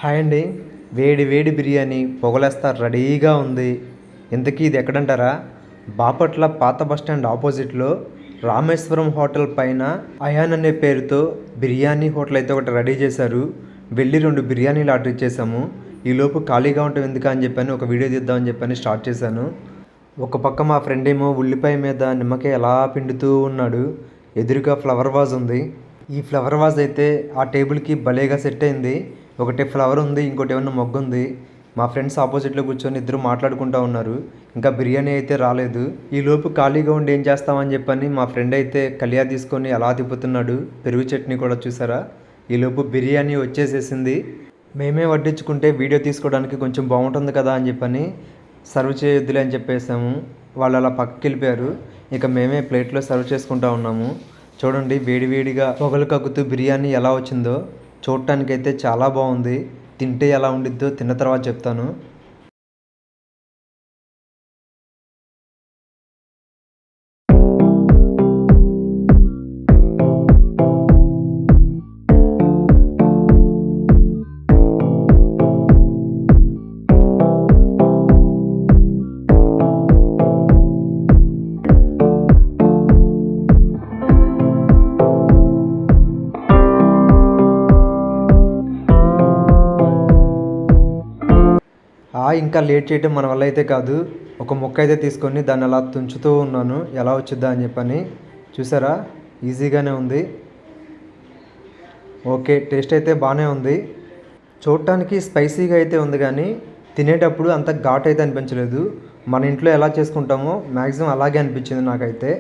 Hi అండి. వేడి వేడి బిర్యానీ పొగలేస్తా రెడీగా ఉంది. ఇంతకీ ఇది ఎక్కడంటారా? బాపట్ల పాత బస్టాండ్ ఆపోజిట్లో రామేశ్వరం హోటల్ పైన అయాన్ అనే పేరుతో బిర్యానీ హోటల్ అయితే ఒకటి రెడీ చేశారు. వెళ్ళి 2 బిర్యానీలు ఆర్డర్ ఇచ్చేసాము. ఈలోపు ఖాళీగా ఉంటాం ఎందుకు అని చెప్పని ఒక వీడియో తీద్దామని చెప్పని స్టార్ట్ చేశాను. ఒక పక్క మా ఫ్రెండ్ ఏమో ఉల్లిపాయ మీద నిమ్మకాయ ఎలా పిండుతూ ఉన్నాడు. ఎదురుగా ఫ్లవర్ వాజ్ ఉంది. ఈ ఫ్లవర్ వాజ్ అయితే ఆ టేబుల్కి భలేగా సెట్ అయింది. ఒకటి ఫ్లవర్ ఉంది, ఇంకోటి ఏమన్నా మొగ్గు ఉంది. మా ఫ్రెండ్స్ ఆపోజిట్లో కూర్చొని ఇద్దరు మాట్లాడుకుంటూ ఉన్నారు. ఇంకా బిర్యానీ అయితే రాలేదు. ఈలోపు ఖాళీగా ఉండి ఏం చేస్తామని చెప్పని మా ఫ్రెండ్ అయితే కలియా తీసుకొని అలా తిప్పుతున్నాడు. పెరుగు చట్నీ కూడా చూసారా. ఈలోపు బిర్యానీ వచ్చేసేసింది. మేమే వడ్డించుకుంటే వీడియో తీసుకోవడానికి కొంచెం బాగుంటుంది కదా అని చెప్పని సర్వ్ చేయొద్దులే అని చెప్పేసాము. వాళ్ళు అలా పక్కకి వెళ్ళిపోయారు. ఇక మేమే ప్లేట్లో సర్వ్ చేసుకుంటూ ఉన్నాము. చూడండి వేడివేడిగా పొగలు కక్కుతూ బిర్యానీ ఎలా వచ్చిందో. చూడటానికైతే చాలా బాగుంది. తింటే ఎలా ఉండిద్దో తిన్న తర్వాత చెప్తాను. ఇంకా లేట్ చేయటం మన వల్ల అయితే కాదు. ఒక ముక్క అయితే తీసుకొని దాన్ని అలా తుంచుతూ ఉన్నాను ఎలా వచ్చిద్దా అని చెప్పని. చూసారా, ఈజీగానే ఉంది. ఓకే, టేస్ట్ అయితే బాగానే ఉంది. చూడటానికి స్పైసీగా అయితే ఉంది కానీ తినేటప్పుడు అంత ఘాట్ అయితే అనిపించలేదు. మన ఇంట్లో ఎలా చేసుకుంటామో మ్యాక్సిమం అలాగే అనిపించింది నాకైతే.